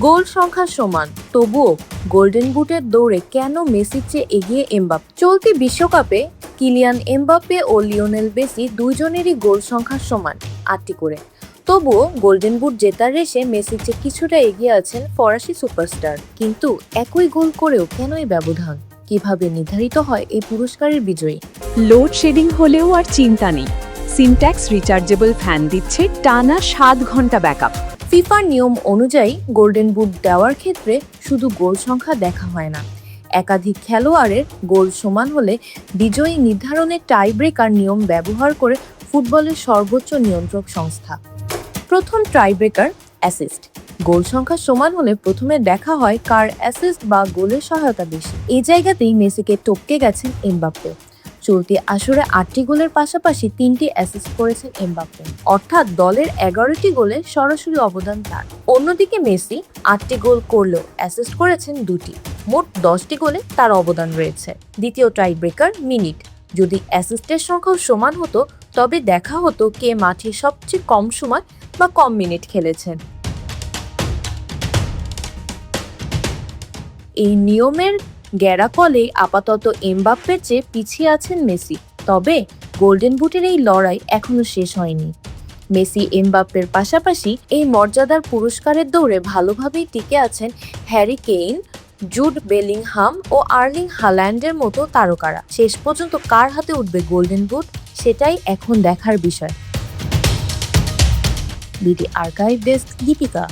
গোল সংখ্যা সমান, তবুও গোল্ডেন বুটের দৌড়ে কেন মেসির চেয়ে এগিয়ে এমবাপ্পে? চলতি বিশ্বকাপে কিলিয়ান এমবাপ্পে ও লিওনেল মেসি দুইজনেরই গোল সংখ্যা সমান, 8টি করে। তবুও গোল্ডেন বুট জেতার রেসে মেসির চেয়ে কিছুটা এগিয়ে আছেন ফরাসি সুপারস্টার। কিন্তু একই গোল করেও কেন এই ব্যবধান? কিভাবে নির্ধারিত হয় এই পুরস্কারের বিজয়ী? লোডশেডিং হলেও আর চিন্তা নেই, সিনট্যাক্স রিচার্জেবল ফ্যান দিচ্ছে টানা 7 ঘন্টা ব্যাকআপ। ফিফার নিয়ম অনুযায়ী গোল্ডেন বুট দেওয়ার ক্ষেত্রে শুধু গোল সংখ্যা দেখা হয় না, একাধিক খেলোয়াড়ের গোল সমান হলে বিজয়ী নির্ধারণের টাই ব্রেকার নিয়ম ব্যবহার করে ফুটবলের সর্বোচ্চ নিয়ন্ত্রক সংস্থা। প্রথম টাই ব্রেকার অ্যাসিস্ট। গোল সংখ্যা সমান হলে প্রথমে দেখা হয় কার অ্যাসিস্ট বা গোলের সহায়তা বেশি। এই জায়গাতেই মেসিকে টপকে গেছেন এমবাপ্পে। চলতি আসরে 8টি গোলের পাশাপাশি 3টি অ্যাসিস্ট করেছেন এমবাপ্পে, অর্থাৎ দলের 11টি গোলে সরাসরি অবদান তার। অন্যদিকে মেসি 8টি গোল করলেও অ্যাসিস্ট করেছেন 2টি, মোট 10টি গোলে তার অবদান রয়েছে। দ্বিতীয় টাই ব্রেকার মিনিট। যদি অ্যাসিস্টের সংখ্যাও সমান হতো তবে দেখা হতো কে মাঠে সবচেয়ে কম সময় বা কম মিনিট খেলেছেন। এই নিয়মের গ্যারাকলে আপাতত এমবাপ্পের চেয়ে পিছিয়ে আছেন মেসি। তবে গোল্ডেন বুটের এই লড়াই এখনো শেষ হয়নি। মেসি এমবাপ্পের পাশাপাশি এই মর্যাদার পুরস্কারের দৌড়ে ভালোভাবেই টিকে আছেন হ্যারি কেইন, জুড বেলিংহাম ও আর্লিং হাল্যান্ডের মতো তারকারা। শেষ পর্যন্ত কার হাতে উঠবে গোল্ডেন বুট, সেটাই এখন দেখার বিষয়। BD archive desk, Deepika.